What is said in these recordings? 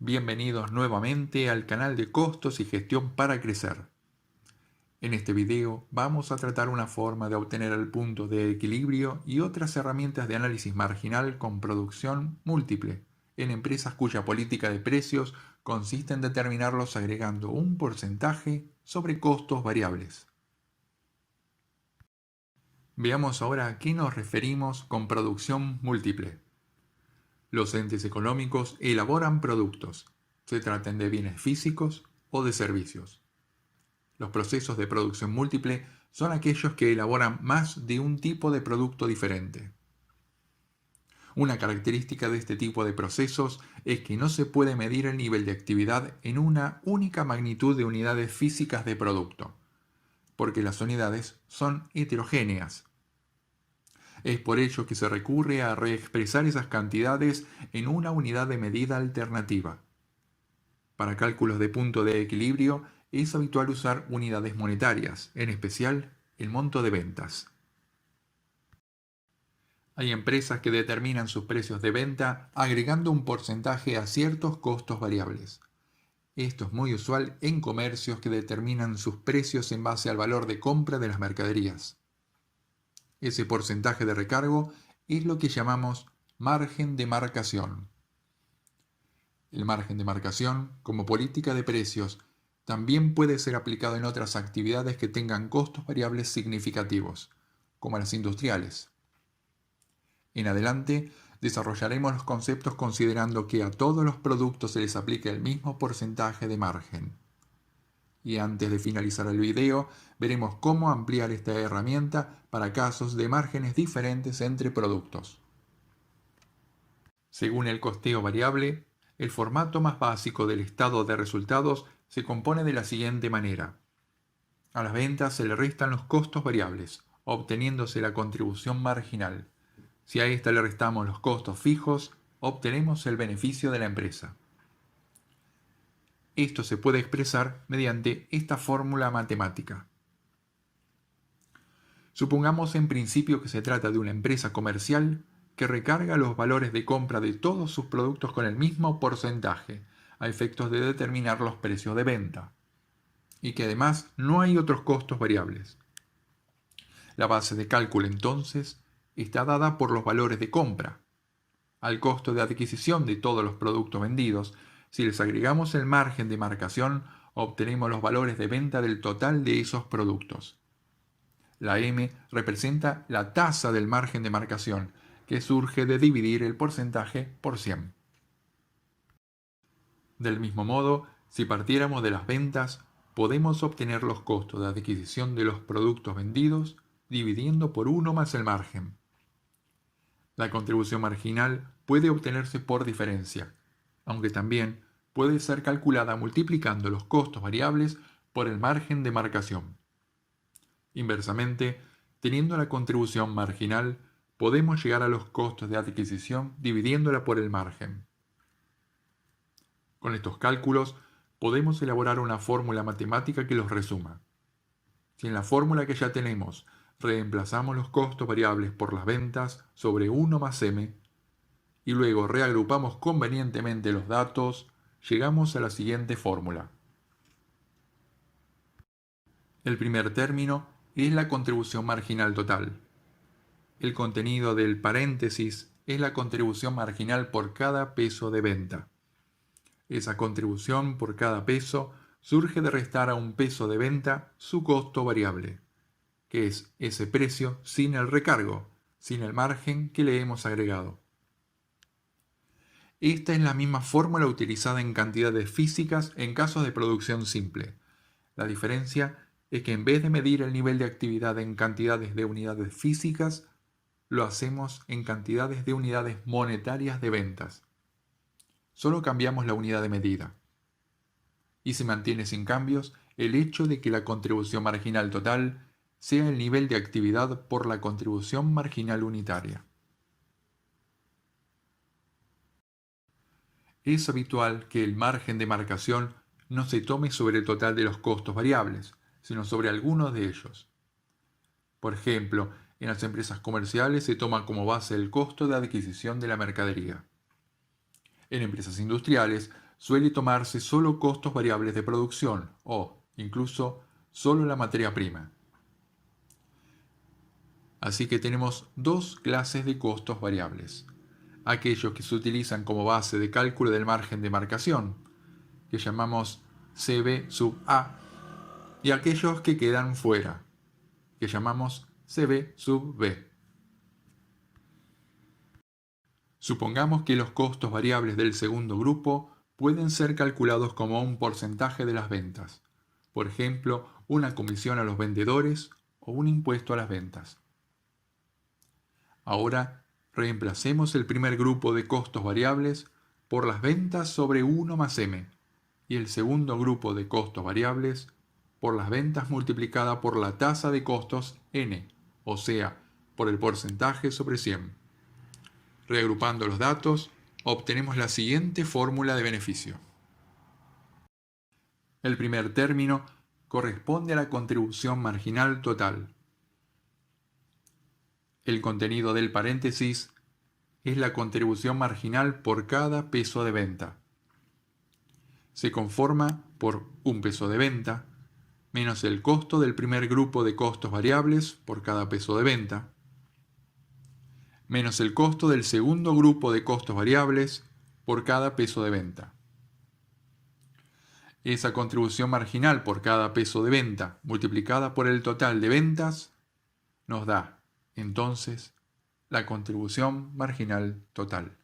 Bienvenidos nuevamente al canal de Costos y Gestión para Crecer. En este video vamos a tratar una forma de obtener el punto de equilibrio y otras herramientas de análisis marginal con producción múltiple en empresas cuya política de precios consiste en determinarlos agregando un porcentaje sobre costos variables. Veamos ahora a qué nos referimos con producción múltiple. Los entes económicos elaboran productos, se traten de bienes físicos o de servicios. Los procesos de producción múltiple son aquellos que elaboran más de un tipo de producto diferente. Una característica de este tipo de procesos es que no se puede medir el nivel de actividad en una única magnitud de unidades físicas de producto, porque las unidades son heterogéneas. Es por ello que se recurre a reexpresar esas cantidades en una unidad de medida alternativa. Para cálculos de punto de equilibrio es habitual usar unidades monetarias, en especial el monto de ventas. Hay empresas que determinan sus precios de venta agregando un porcentaje a ciertos costos variables. Esto es muy usual en comercios que determinan sus precios en base al valor de compra de las mercaderías. Ese porcentaje de recargo es lo que llamamos margen de marcación. El margen de marcación, como política de precios, también puede ser aplicado en otras actividades que tengan costos variables significativos, como las industriales. En adelante, desarrollaremos los conceptos considerando que a todos los productos se les aplica el mismo porcentaje de margen. Y antes de finalizar el video, veremos cómo ampliar esta herramienta para casos de márgenes diferentes entre productos. Según el costeo variable, el formato más básico del estado de resultados se compone de la siguiente manera. A las ventas se le restan los costos variables, obteniéndose la contribución marginal. Si a esta le restamos los costos fijos, obtenemos el beneficio de la empresa. Esto se puede expresar mediante esta fórmula matemática. Supongamos en principio que se trata de una empresa comercial que recarga los valores de compra de todos sus productos con el mismo porcentaje, a efectos de determinar los precios de venta, y que además no hay otros costos variables. La base de cálculo entonces está dada por los valores de compra. Al costo de adquisición de todos los productos vendidos, si les agregamos el margen de marcación, obtenemos los valores de venta del total de esos productos. La M representa la tasa del margen de marcación, que surge de dividir el porcentaje por 100. Del mismo modo, si partiéramos de las ventas, podemos obtener los costos de adquisición de los productos vendidos dividiendo por 1 más el margen. La contribución marginal puede obtenerse por diferencia, aunque también puede ser calculada multiplicando los costos variables por el margen de marcación. Inversamente, teniendo la contribución marginal, podemos llegar a los costos de adquisición dividiéndola por el margen. Con estos cálculos, podemos elaborar una fórmula matemática que los resuma. Si en la fórmula que ya tenemos reemplazamos los costos variables por las ventas sobre 1 más m, y luego reagrupamos convenientemente los datos, llegamos a la siguiente fórmula. El primer término es la contribución marginal total. El contenido del paréntesis es la contribución marginal por cada peso de venta. Esa contribución por cada peso surge de restar a un peso de venta su costo variable, que es ese precio sin el recargo, sin el margen que le hemos agregado. Esta es la misma fórmula utilizada en cantidades físicas en casos de producción simple. La diferencia es que en vez de medir el nivel de actividad en cantidades de unidades físicas, lo hacemos en cantidades de unidades monetarias de ventas. Solo cambiamos la unidad de medida. Y se mantiene sin cambios el hecho de que la contribución marginal total sea el nivel de actividad por la contribución marginal unitaria. Es habitual que el margen de marcación no se tome sobre el total de los costos variables, sino sobre algunos de ellos. Por ejemplo, en las empresas comerciales se toma como base el costo de adquisición de la mercadería. En empresas industriales suele tomarse solo costos variables de producción o, incluso, solo la materia prima. Así que tenemos dos clases de costos variables. Aquellos que se utilizan como base de cálculo del margen de marcación, que llamamos CB sub A, y aquellos que quedan fuera, que llamamos CB sub B. Supongamos que los costos variables del segundo grupo pueden ser calculados como un porcentaje de las ventas, por ejemplo, una comisión a los vendedores o un impuesto a las ventas. Ahora, reemplacemos el primer grupo de costos variables por las ventas sobre 1 más M y el segundo grupo de costos variables por las ventas multiplicada por la tasa de costos N, o sea, por el porcentaje sobre 100. Reagrupando los datos, obtenemos la siguiente fórmula de beneficio. El primer término corresponde a la contribución marginal total. El contenido del paréntesis es la contribución marginal por cada peso de venta. Se conforma por un peso de venta menos el costo del primer grupo de costos variables por cada peso de venta, menos el costo del segundo grupo de costos variables por cada peso de venta. Esa contribución marginal por cada peso de venta multiplicada por el total de ventas nos da, entonces, la contribución marginal total.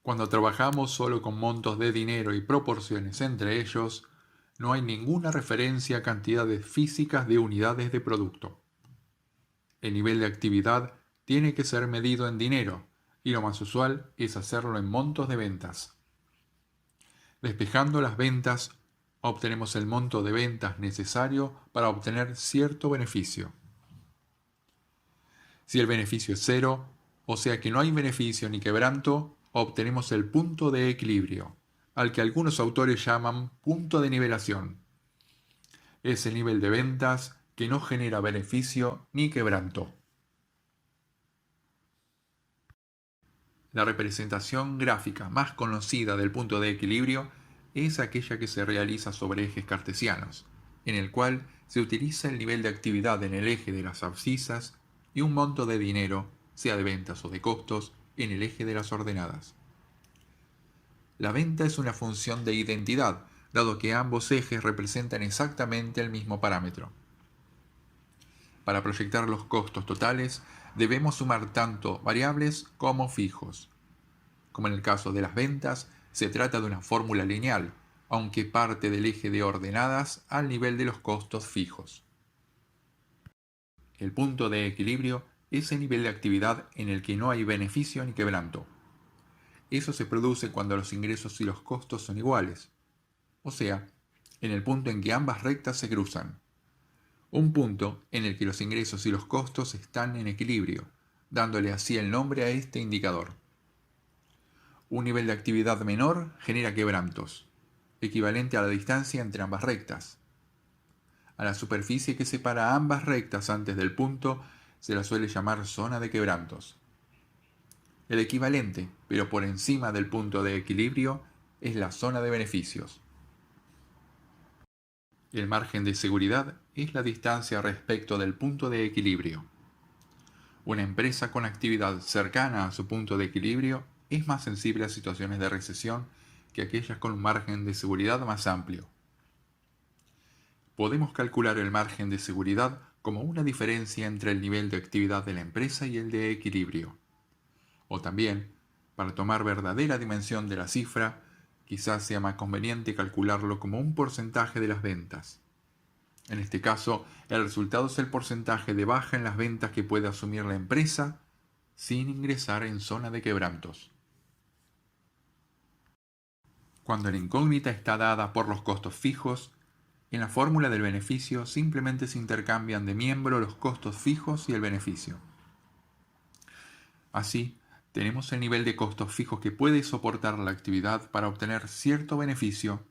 Cuando trabajamos solo con montos de dinero y proporciones entre ellos, no hay ninguna referencia a cantidades físicas de unidades de producto. El nivel de actividad tiene que ser medido en dinero, y lo más usual es hacerlo en montos de ventas. Despejando las ventas, obtenemos el monto de ventas necesario para obtener cierto beneficio. Si el beneficio es cero, o sea que no hay beneficio ni quebranto, obtenemos el punto de equilibrio, al que algunos autores llaman punto de nivelación. Es el nivel de ventas que no genera beneficio ni quebranto. La representación gráfica más conocida del punto de equilibrio es aquella que se realiza sobre ejes cartesianos, en el cual se utiliza el nivel de actividad en el eje de las abscisas y un monto de dinero, sea de ventas o de costos, en el eje de las ordenadas. La venta es una función de identidad, dado que ambos ejes representan exactamente el mismo parámetro. Para proyectar los costos totales, debemos sumar tanto variables como fijos. Como en el caso de las ventas, se trata de una fórmula lineal, aunque parte del eje de ordenadas al nivel de los costos fijos. El punto de equilibrio es el nivel de actividad en el que no hay beneficio ni quebranto. Eso se produce cuando los ingresos y los costos son iguales, o sea, en el punto en que ambas rectas se cruzan. Un punto en el que los ingresos y los costos están en equilibrio, dándole así el nombre a este indicador. Un nivel de actividad menor genera quebrantos, equivalente a la distancia entre ambas rectas. A la superficie que separa ambas rectas antes del punto se la suele llamar zona de quebrantos. El equivalente, pero por encima del punto de equilibrio, es la zona de beneficios. El margen de seguridad es la distancia respecto del punto de equilibrio. Una empresa con actividad cercana a su punto de equilibrio es más sensible a situaciones de recesión que aquellas con un margen de seguridad más amplio. Podemos calcular el margen de seguridad como una diferencia entre el nivel de actividad de la empresa y el de equilibrio. O también, para tomar verdadera dimensión de la cifra, quizás sea más conveniente calcularlo como un porcentaje de las ventas. En este caso, el resultado es el porcentaje de baja en las ventas que puede asumir la empresa sin ingresar en zona de quebrantos. Cuando la incógnita está dada por los costos fijos, en la fórmula del beneficio simplemente se intercambian de miembro los costos fijos y el beneficio. Así, tenemos el nivel de costos fijos que puede soportar la actividad para obtener cierto beneficio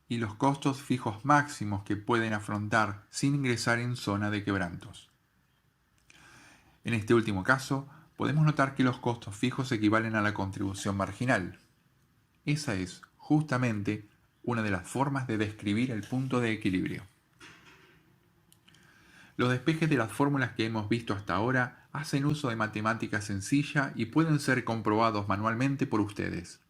y los costos fijos máximos que pueden afrontar sin ingresar en zona de quebrantos. En este último caso, podemos notar que los costos fijos equivalen a la contribución marginal. Esa es, justamente, una de las formas de describir el punto de equilibrio. Los despejes de las fórmulas que hemos visto hasta ahora hacen uso de matemática sencilla y pueden ser comprobados manualmente por ustedes.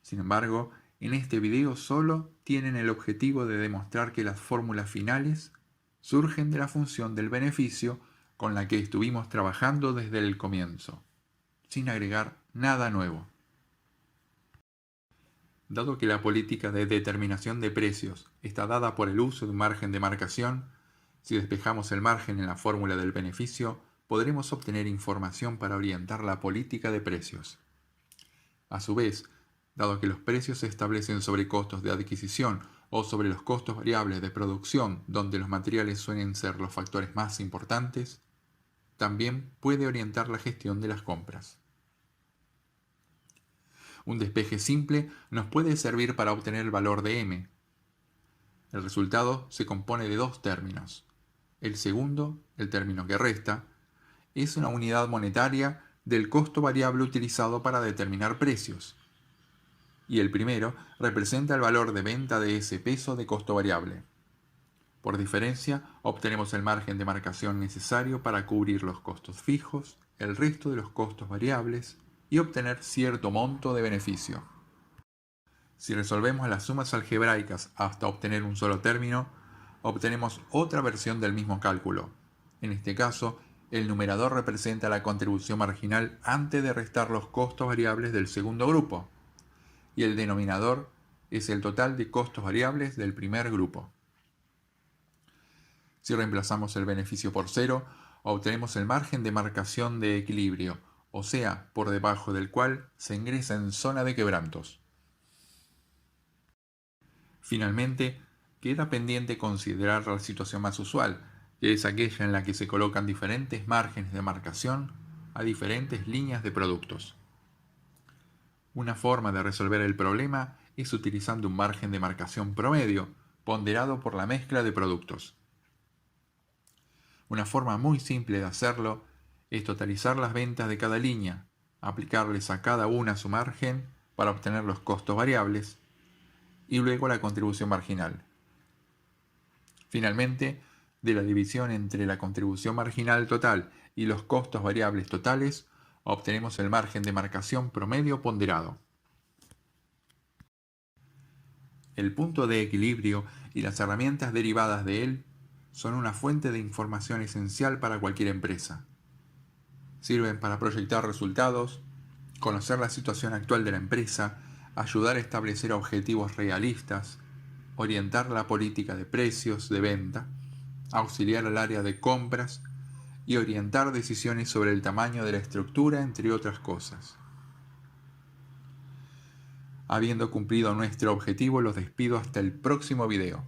Sin embargo, en este video solo tienen el objetivo de demostrar que las fórmulas finales surgen de la función del beneficio con la que estuvimos trabajando desde el comienzo, sin agregar nada nuevo. Dado que la política de determinación de precios está dada por el uso de un margen de marcación, si despejamos el margen en la fórmula del beneficio, podremos obtener información para orientar la política de precios. A su vez, dado que los precios se establecen sobre costos de adquisición o sobre los costos variables de producción, donde los materiales suelen ser los factores más importantes, también puede orientar la gestión de las compras. Un despeje simple nos puede servir para obtener el valor de m. El resultado se compone de dos términos. El segundo, el término que resta, es una unidad monetaria del costo variable utilizado para determinar precios. Y el primero representa el valor de venta de ese peso de costo variable. Por diferencia, obtenemos el margen de marcación necesario para cubrir los costos fijos, el resto de los costos variables y obtener cierto monto de beneficio. Si resolvemos las sumas algebraicas hasta obtener un solo término, obtenemos otra versión del mismo cálculo. En este caso, el numerador representa la contribución marginal antes de restar los costos variables del segundo grupo, y el denominador es el total de costos variables del primer grupo. Si reemplazamos el beneficio por cero, obtenemos el margen de marcación de equilibrio, o sea, por debajo del cual se ingresa en zona de quebrantos. Finalmente, queda pendiente considerar la situación más usual, que es aquella en la que se colocan diferentes márgenes de marcación a diferentes líneas de productos. Una forma de resolver el problema es utilizando un margen de marcación promedio, ponderado por la mezcla de productos. Una forma muy simple de hacerlo es totalizar las ventas de cada línea, aplicarles a cada una su margen para obtener los costos variables y luego la contribución marginal. Finalmente, de la división entre la contribución marginal total y los costos variables totales, obtenemos el margen de marcación promedio ponderado. El punto de equilibrio y las herramientas derivadas de él son una fuente de información esencial para cualquier empresa. Sirven para proyectar resultados, conocer la situación actual de la empresa, ayudar a establecer objetivos realistas, orientar la política de precios de venta, auxiliar al área de compras y orientar decisiones sobre el tamaño de la estructura, entre otras cosas. Habiendo cumplido nuestro objetivo, los despido hasta el próximo video.